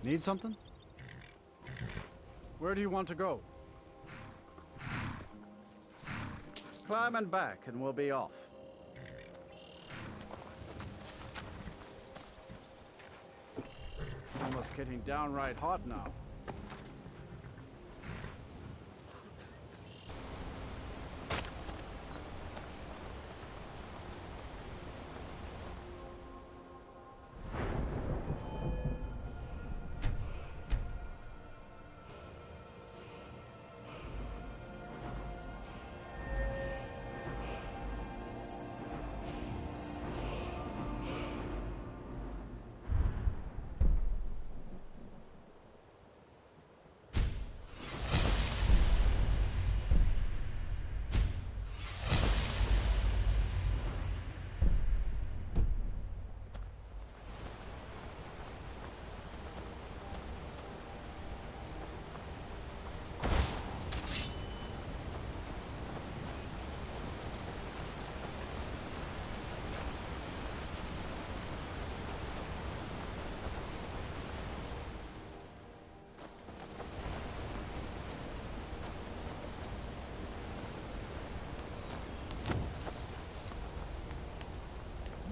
Need something? Where do you want to go? Climb and back, and we'll be off. It's almost getting downright hot now.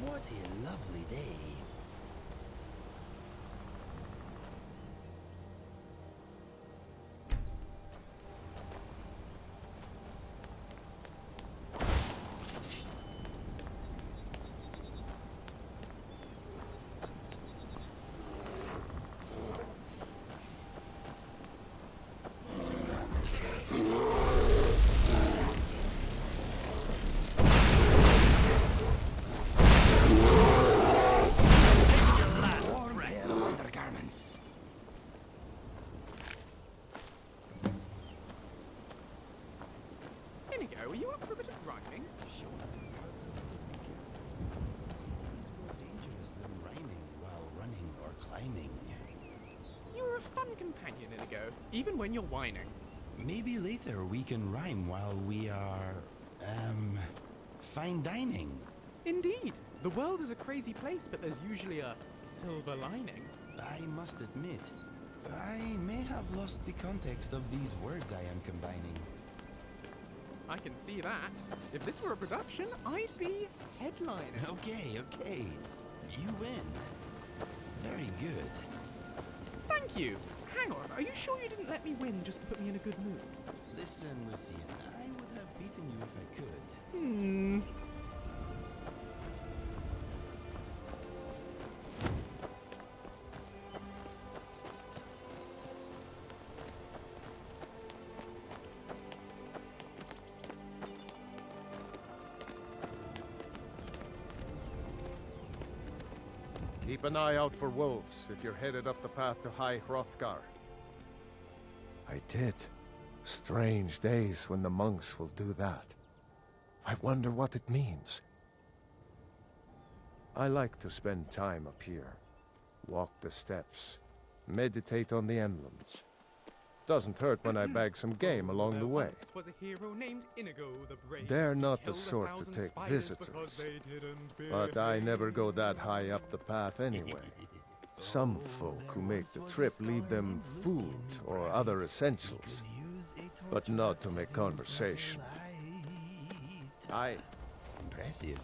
What a lovely day. Are you up for a bit of rhyming? Sure. Let us be careful. It is more dangerous than rhyming while running or climbing. You're a fun companion, Inigo, even when you're whining. Maybe later we can rhyme while we are, fine dining. Indeed. The world is a crazy place, but there's usually a silver lining. I must admit, I may have lost the context of these words I am combining. I can see that. If this were a production, I'd be headlining. Okay. You win. Very good. Thank you. Hang on, are you sure you didn't let me win just to put me in a good mood? Listen, Lucian, I would have beaten you if I could. Keep an eye out for wolves if you're headed up the path to High Hrothgar. I did. Strange days when the monks will do that. I wonder what it means. I like to spend time up here. Walk the steps. Meditate on the emblems. Doesn't hurt when I bag some game along the way. Was a hero named Inigo the Brave. They're not the Killed sort to 1,000 take spiders visitors. because they didn't But I behave. never go that high up the path anyway. Some folk who make the trip leave them food or other essentials, but not to make conversation. Impressive.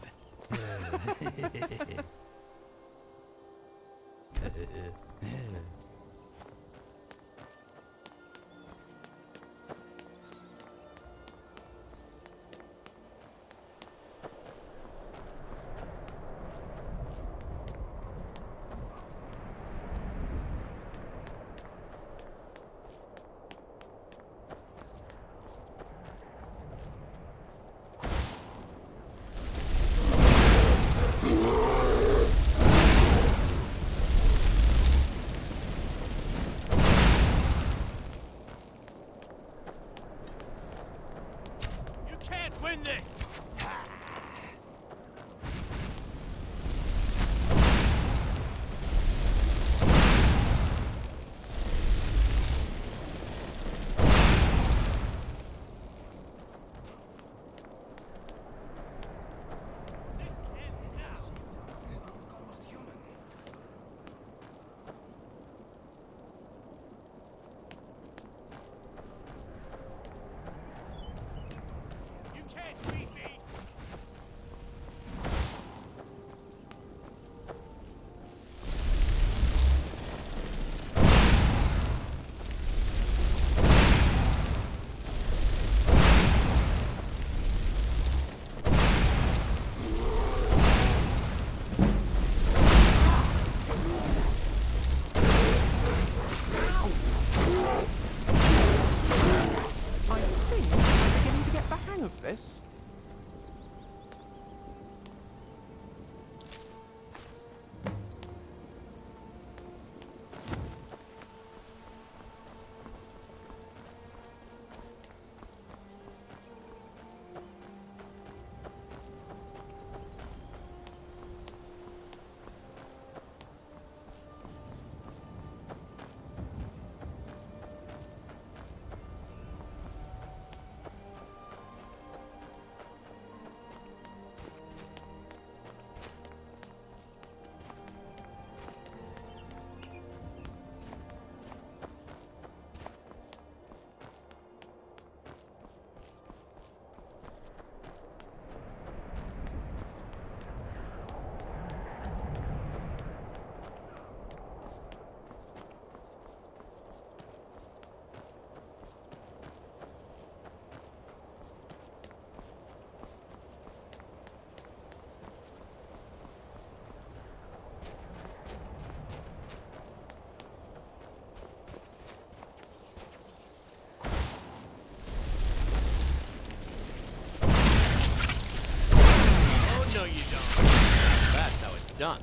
done.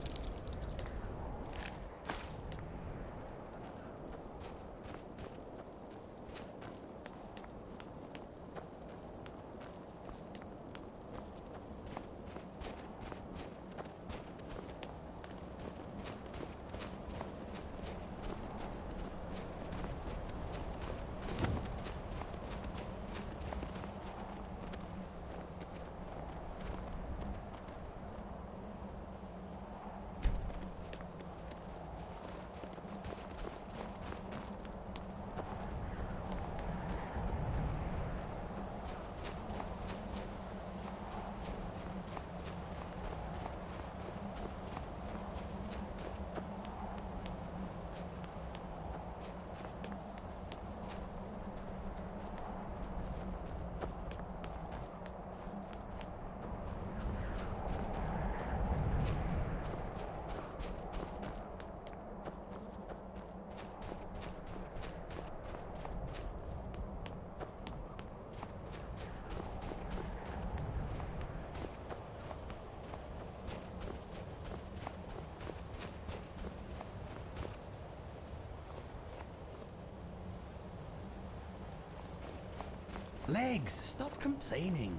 Legs, stop complaining.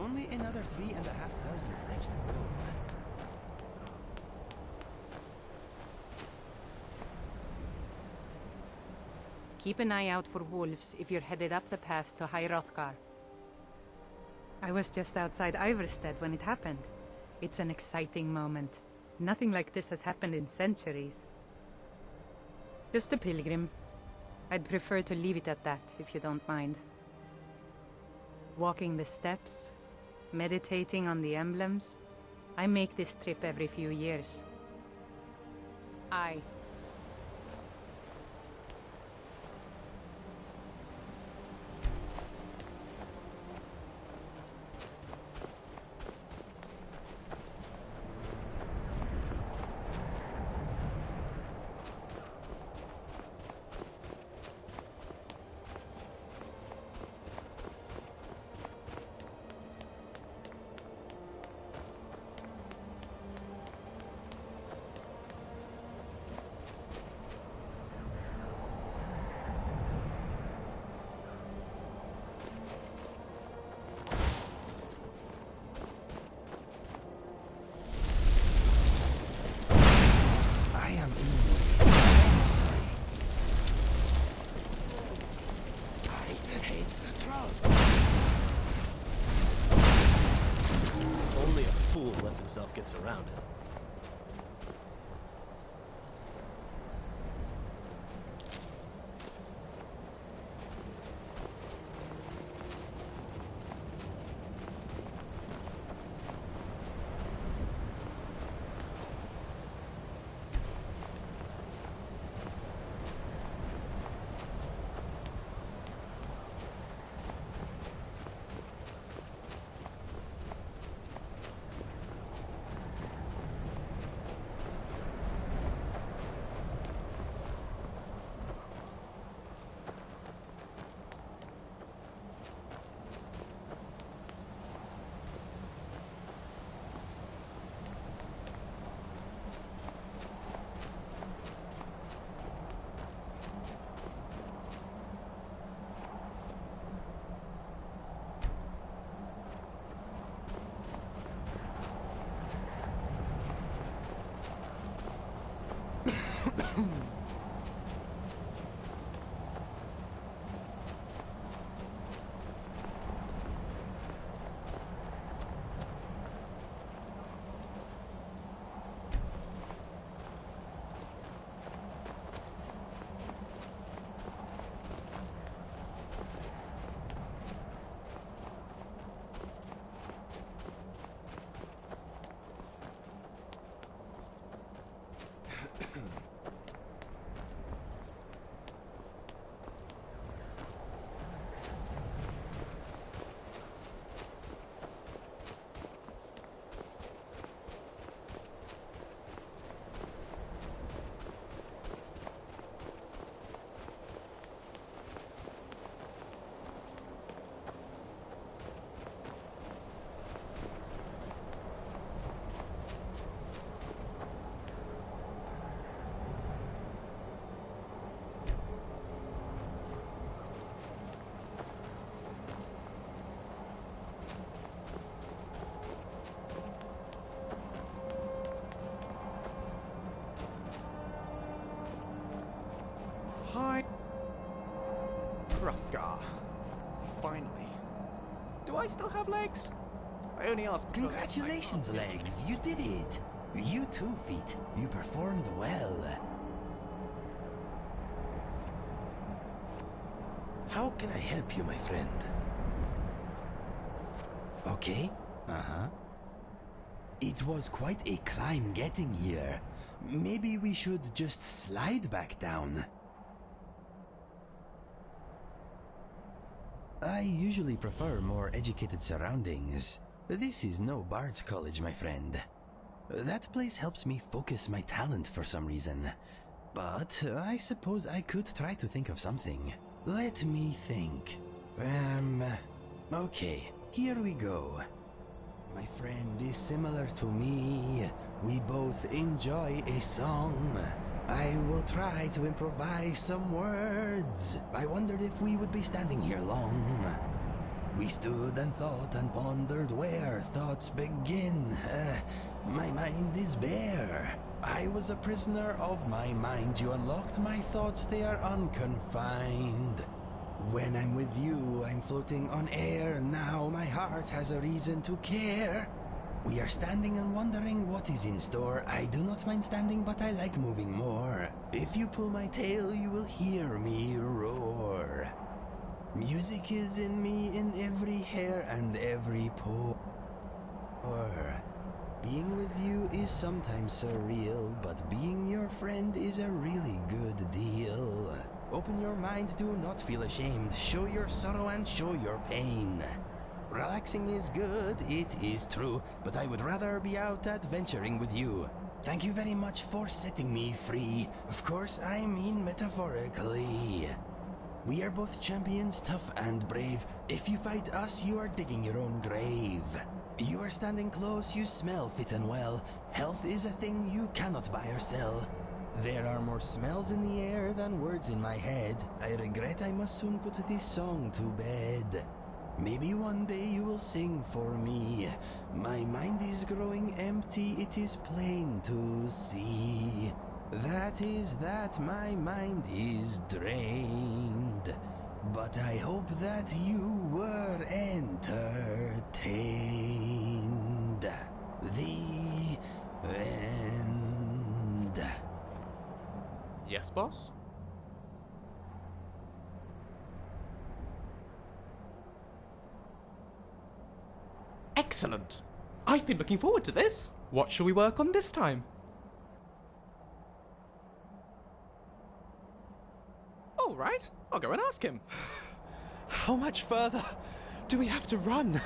Only another 3,500 steps to go. Keep an eye out for wolves if you're headed up the path to High Hrothgar. I was just outside Ivarstead when it happened. It's an exciting moment. Nothing like this has happened in centuries. Just a pilgrim. I'd prefer to leave it at that, if you don't mind. Walking the steps, meditating on the emblems. I make this trip every few years. I am in the way. I'm sorry. I hate trolls. Only a fool lets himself get surrounded. Hrothgar. Finally. Do I still have legs? I only asked because Congratulations, Legs. You did it. You too, Feet. You performed well. How can I help you, my friend? Okay. Uh-huh. It was quite a climb getting here. Maybe we should just slide back down. I usually prefer more educated surroundings. This is no Bard's College, my friend. That place helps me focus my talent for some reason. But I suppose I could try to think of something. Let me think. Okay, here we go. My friend is similar to me. We both enjoy a song. I will try to improvise some words. I wondered if we would be standing here long. We stood and thought and pondered where thoughts begin. My mind is bare. I was a prisoner of my mind. You unlocked my thoughts, they are unconfined. When I'm with you, I'm floating on air. Now my heart has a reason to care. We are standing and wondering what is in store. I do not mind standing, but I like moving more. If you pull my tail, you will hear me roar. Music is in me, in every hair and every pore. Being with you is sometimes surreal, but being your friend is a really good deal. Open your mind, do not feel ashamed. Show your sorrow and show your pain. Relaxing is good, it is true, but I would rather be out adventuring with you. Thank you very much for setting me free. Of course, I mean metaphorically. We are both champions, tough and brave. If you fight us, you are digging your own grave. You are standing close, you smell fit and well. Health is a thing you cannot buy or sell. There are more smells in the air than words in my head. I regret I must soon put this song to bed. Maybe one day you will sing for me. My mind is growing empty, it is plain to see. That is that my mind is drained. But I hope that you were entertained. The end. Yes, boss? Excellent! I've been looking forward to this. What shall we work on this time? All right, I'll go and ask him. How much further do we have to run?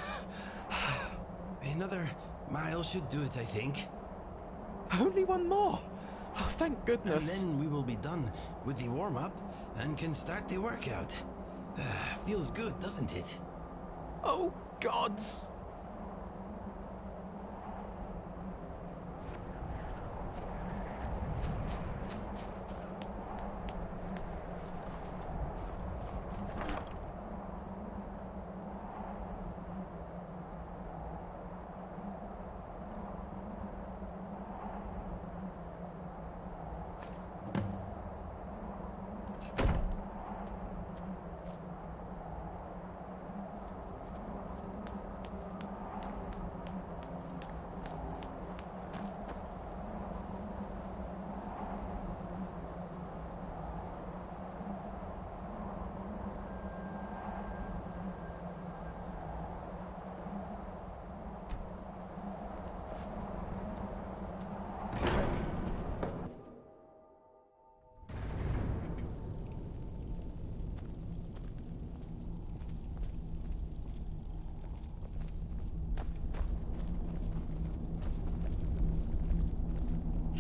Another mile should do it, I think. Only one more. Oh, thank goodness. And then we will be done with the warm-up and can start the workout. Feels good, doesn't it? Oh, gods!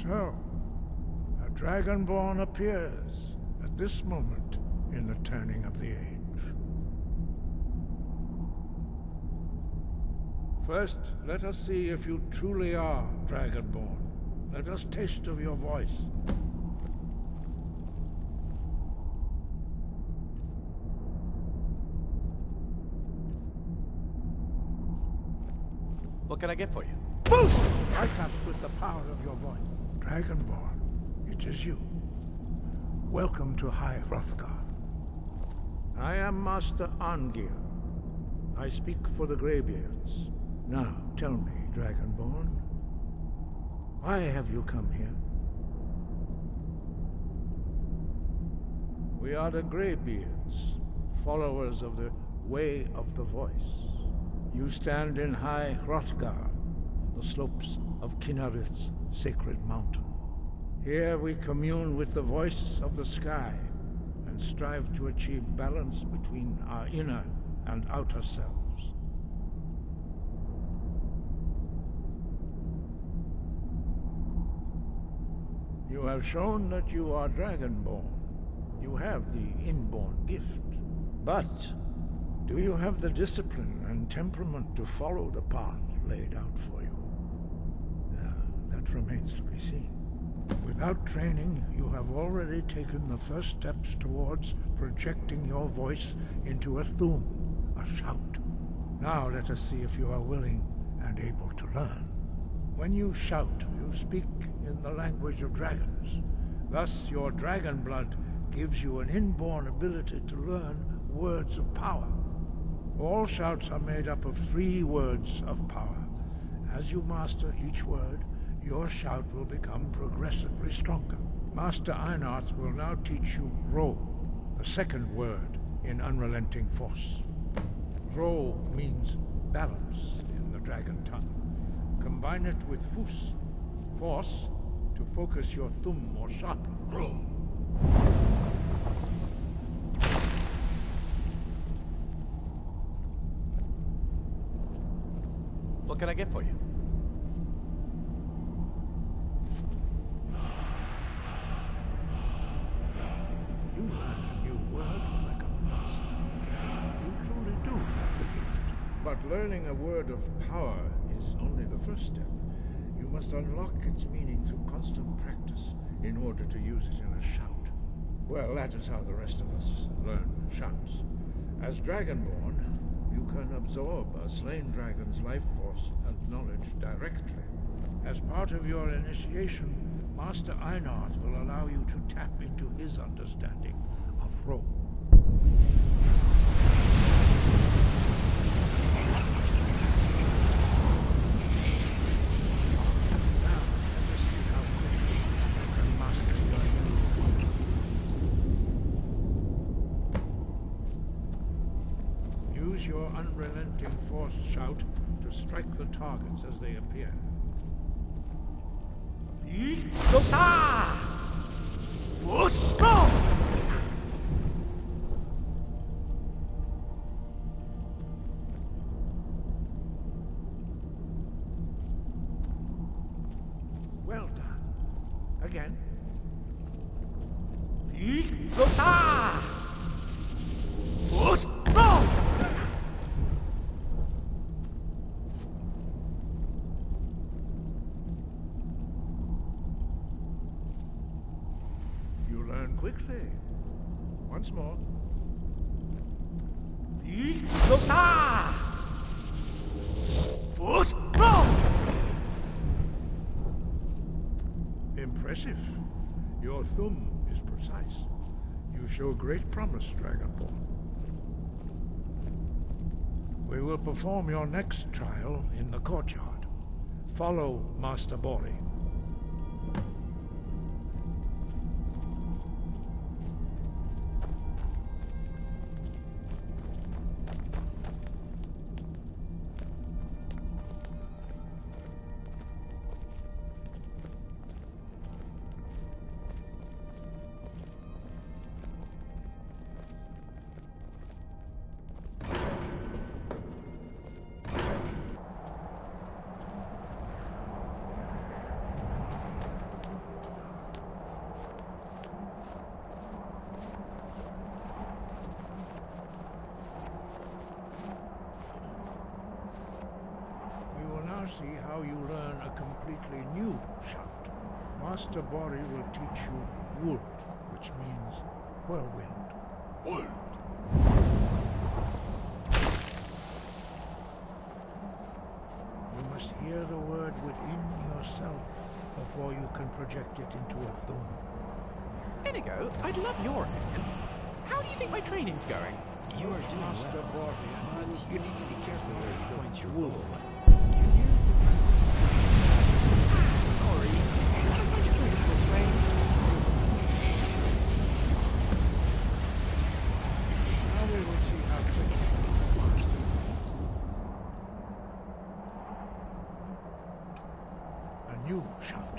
So, a Dragonborn appears at this moment in the turning of the age. First, let us see if you truly are Dragonborn. Let us taste of your voice. What can I get for you? Boost! Strike us with the power of your voice. Dragonborn, it is you. Welcome to High Hrothgar. I am Master Angir. I speak for the Greybeards. Now, tell me, Dragonborn, why have you come here? We are the Greybeards, followers of the Way of the Voice. You stand in High Hrothgar, on the slopes of Kinarith's sacred mountain. Here we commune with the voice of the sky, and strive to achieve balance between our inner and outer selves. You have shown that you are Dragonborn. You have the inborn gift. But do you have the discipline and temperament to follow the path laid out for you? That remains to be seen. Without training, you have already taken the first steps towards projecting your voice into a thum, a shout. Now let us see if you are willing and able to learn. When you shout, you speak in the language of dragons. Thus, your dragon blood gives you an inborn ability to learn words of power. All shouts are made up of 3 words of power. As you master each word, your shout will become progressively stronger. Master Einarth will now teach you Ro, the second word in Unrelenting Force. Ro means balance in the dragon tongue. Combine it with Fus, force, to focus your thumb more sharply. Ro! What can I get for you? You learn a new word like a master. You truly do have the gift. But learning a word of power is only the first step. You must unlock its meaning through constant practice in order to use it in a shout. Well, that is how the rest of us learn shouts. As Dragonborn, you can absorb a slain dragon's life force and knowledge directly. As part of your initiation, Master Einarth will allow you to tap into his understanding of Ro. Now, let us see how quickly you can master your new form. Use your unrelenting force shout to strike the targets as they appear. Well done. Again. You learn quickly. Once more. Impressive. Your thumb is precise. You show great promise, Dragonborn. We will perform your next trial in the courtyard. Follow Master Bori. See how you learn a completely new shout. Master Bori will teach you Wuld, which means whirlwind. Wuld! You must hear the word within yourself before you can project it into a thum. Inigo, I'd love your opinion. How do you think my training's going? You are doing Master well, Body, but you need to be careful where you point your Wool. bow. You nearly took my Sorry. It's a little train. Now we will see how quick the master. A new shout.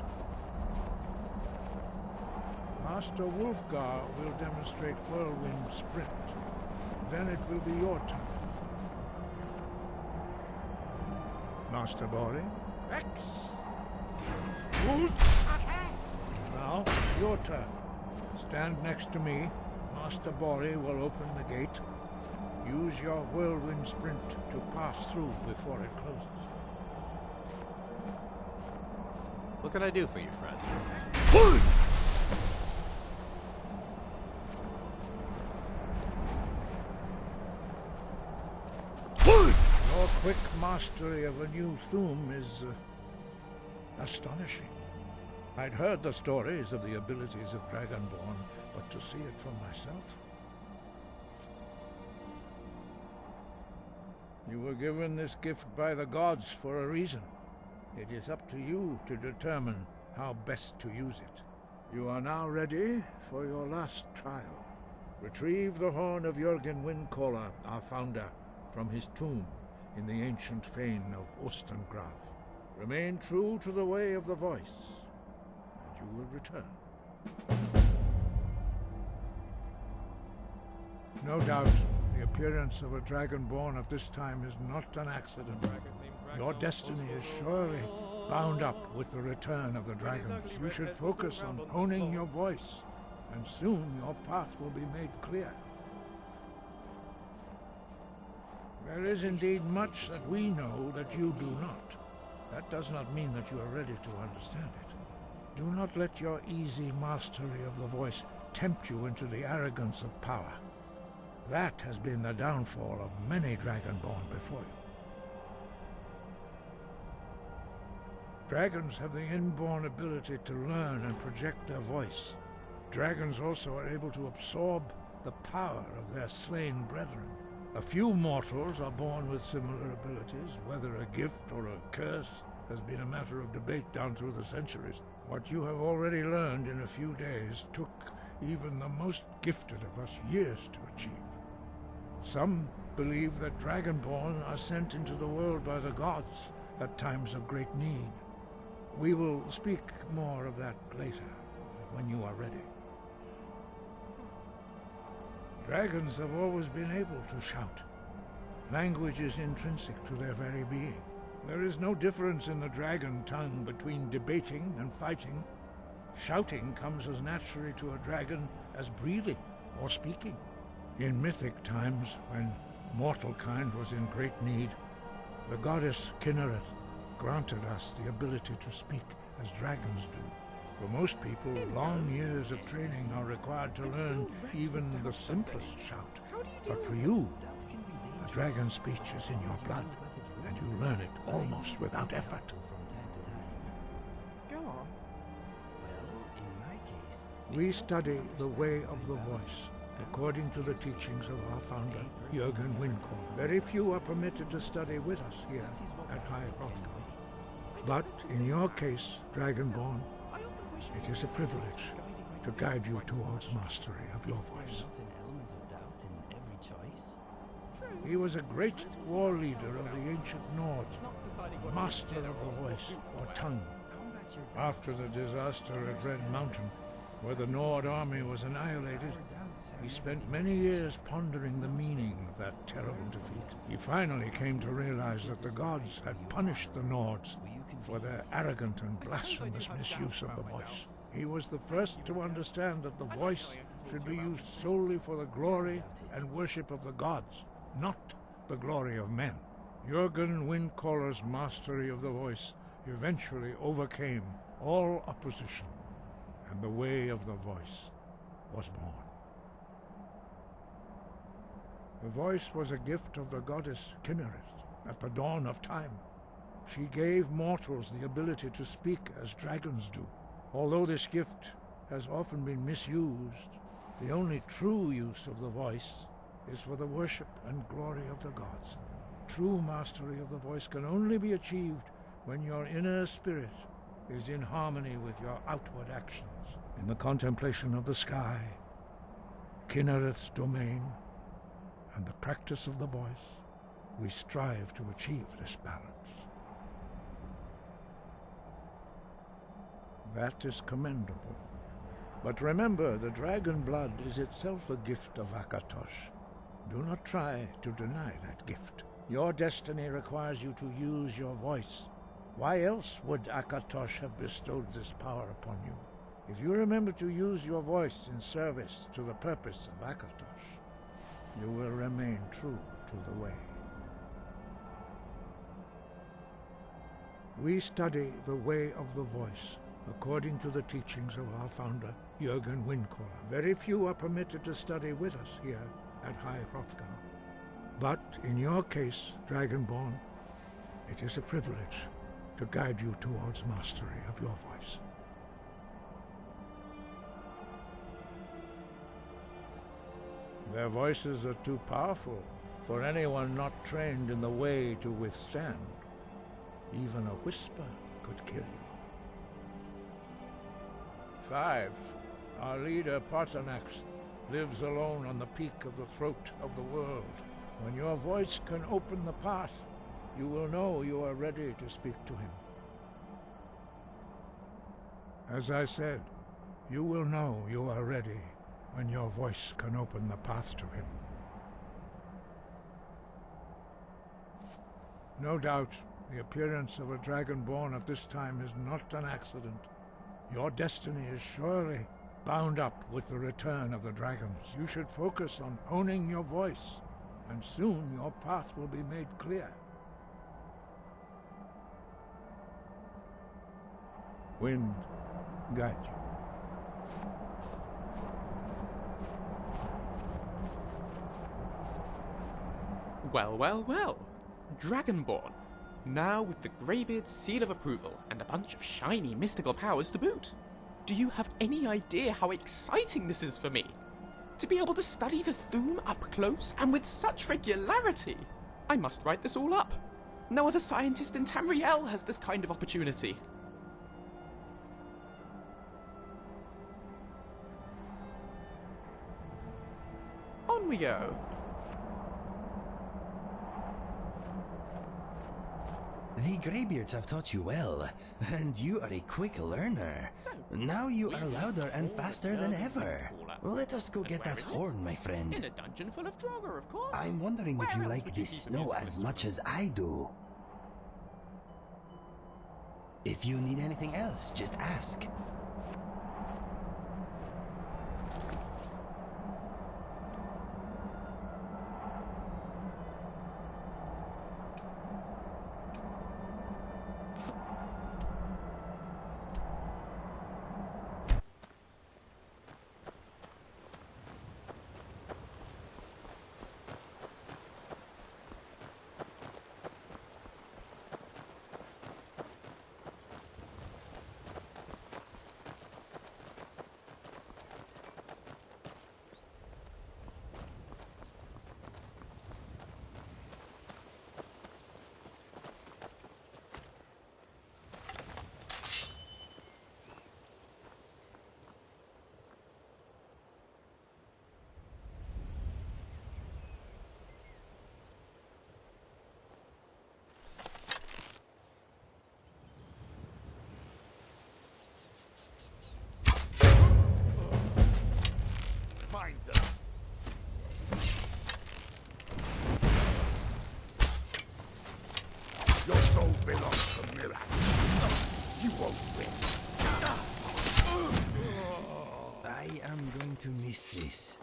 Master Wulfgar will demonstrate whirlwind sprint. Then it will be your turn. Master Bori. X. Now, your turn. Stand next to me. Master Bori will open the gate. Use your whirlwind sprint to pass through before it closes. What can I do for you, friend? Your quick mastery of a new Thum is astonishing. I'd heard the stories of the abilities of Dragonborn, but to see it for myself. You were given this gift by the gods for a reason. It is up to you to determine how best to use it. You are now ready for your last trial. Retrieve the horn of Jürgen Windcaller, our founder, from his tomb in the ancient fane of Ostengraf. Remain true to the way of the voice, and you will return. No doubt, the appearance of a Dragonborn at this time is not an accident. Your destiny is surely bound up with the return of the dragons. You should focus on honing your voice, and soon your path will be made clear. There is indeed much that we know that you do not. That does not mean that you are ready to understand it. Do not let your easy mastery of the voice tempt you into the arrogance of power. That has been the downfall of many Dragonborn before you. Dragons have the inborn ability to learn and project their voice. Dragons also are able to absorb the power of their slain brethren. A few mortals are born with similar abilities. Whether a gift or a curse has been a matter of debate down through the centuries. What you have already learned in a few days took even the most gifted of us years to achieve. Some believe that Dragonborn are sent into the world by the gods at times of great need. We will speak more of that later, when you are ready. Dragons have always been able to shout. Language is intrinsic to their very being. There is no difference in the dragon tongue between debating and fighting. Shouting comes as naturally to a dragon as breathing or speaking. In mythic times, when mortal kind was in great need, the goddess Kynareth granted us the ability to speak as dragons do. For most people, long years of training are required to learn even the simplest shout. But for you, the dragon speech is in your blood, and you learn it almost without effort. Go on. We study the way of the voice, according to the teachings of our founder, Jürgen Windcaller. Very few are permitted to study with us here at High Hrothgar. But in your case, Dragonborn, it is a privilege to guide you towards mastery of your voice. He was a great war leader of the ancient Nords, a master of the voice or tongue. After the disaster at Red Mountain, where the Nord army was annihilated, he spent many years pondering the meaning of that terrible defeat. He finally came to realize that the gods had punished the Nords for their arrogant and blasphemous misuse of the voice. He was the first to understand that the voice should be used solely for the glory and worship of the gods, not the glory of men. Jürgen Windcaller's mastery of the voice eventually overcame all opposition, and the way of the voice was born. The voice was a gift of the goddess Kynareth at the dawn of time. She gave mortals the ability to speak as dragons do. Although this gift has often been misused, The only true use of the voice is for the worship and glory of the gods. True mastery of the voice can only be achieved when your inner spirit is in harmony with your outward actions. In the contemplation of the sky, Kinnereth's domain, and the practice of the voice, we strive to achieve this balance. That is commendable. But remember, the dragon blood is itself a gift of Akatosh. Do not try to deny that gift. Your destiny requires you to use your voice. Why else would Akatosh have bestowed this power upon you? If you remember to use your voice in service to the purpose of Akatosh, you will remain true to the way. We study the way of the voice according to the teachings of our founder, Jürgen Windkor. Very few are permitted to study with us here at High Hrothgar. But in your case, Dragonborn, it is a privilege to guide you towards mastery of your voice. Their voices are too powerful for anyone not trained in the way to withstand. Even a whisper could kill you. 5. Our leader, Paarthurnax, lives alone on the peak of the throat of the world. When your voice can open the path, you will know you are ready to speak to him. As I said, you will know you are ready when your voice can open the path to him. No doubt, the appearance of a dragonborn at this time is not an accident. Your destiny is surely bound up with the return of the dragons. You should focus on honing your voice, and soon your path will be made clear. Wind, guide you. Well, well, well. Dragonborn. Now with the Greybeards' seal of approval and a bunch of shiny mystical powers to boot. Do you have any idea how exciting this is for me? To be able to study the Thu'um up close and with such regularity. I must write this all up. No other scientist in Tamriel has this kind of opportunity. On we go. The Greybeards have taught you well, and you are a quick learner. Now you are louder and faster than ever. Let us go get that horn, my friend. In a dungeon full of Draugr, of course. I'm wondering if you Where else like would you this keep a snow musical as much as I do. If you need anything else, just ask. Find them. Your soul belongs to Miraak. You won't win. I am going to miss this.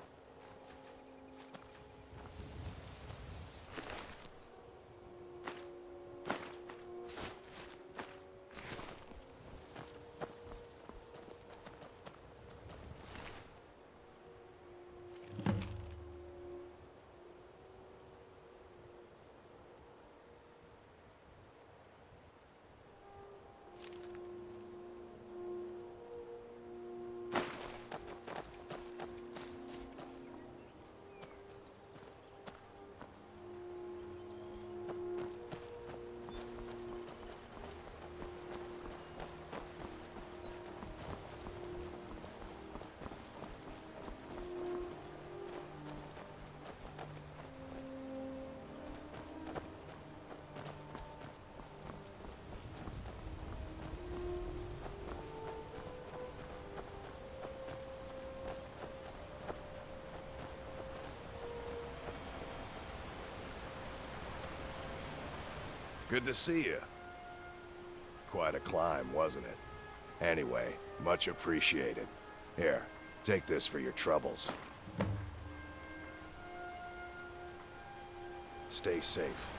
Good to see you. Quite a climb, wasn't it? Anyway, much appreciated. Here, take this for your troubles. Stay safe.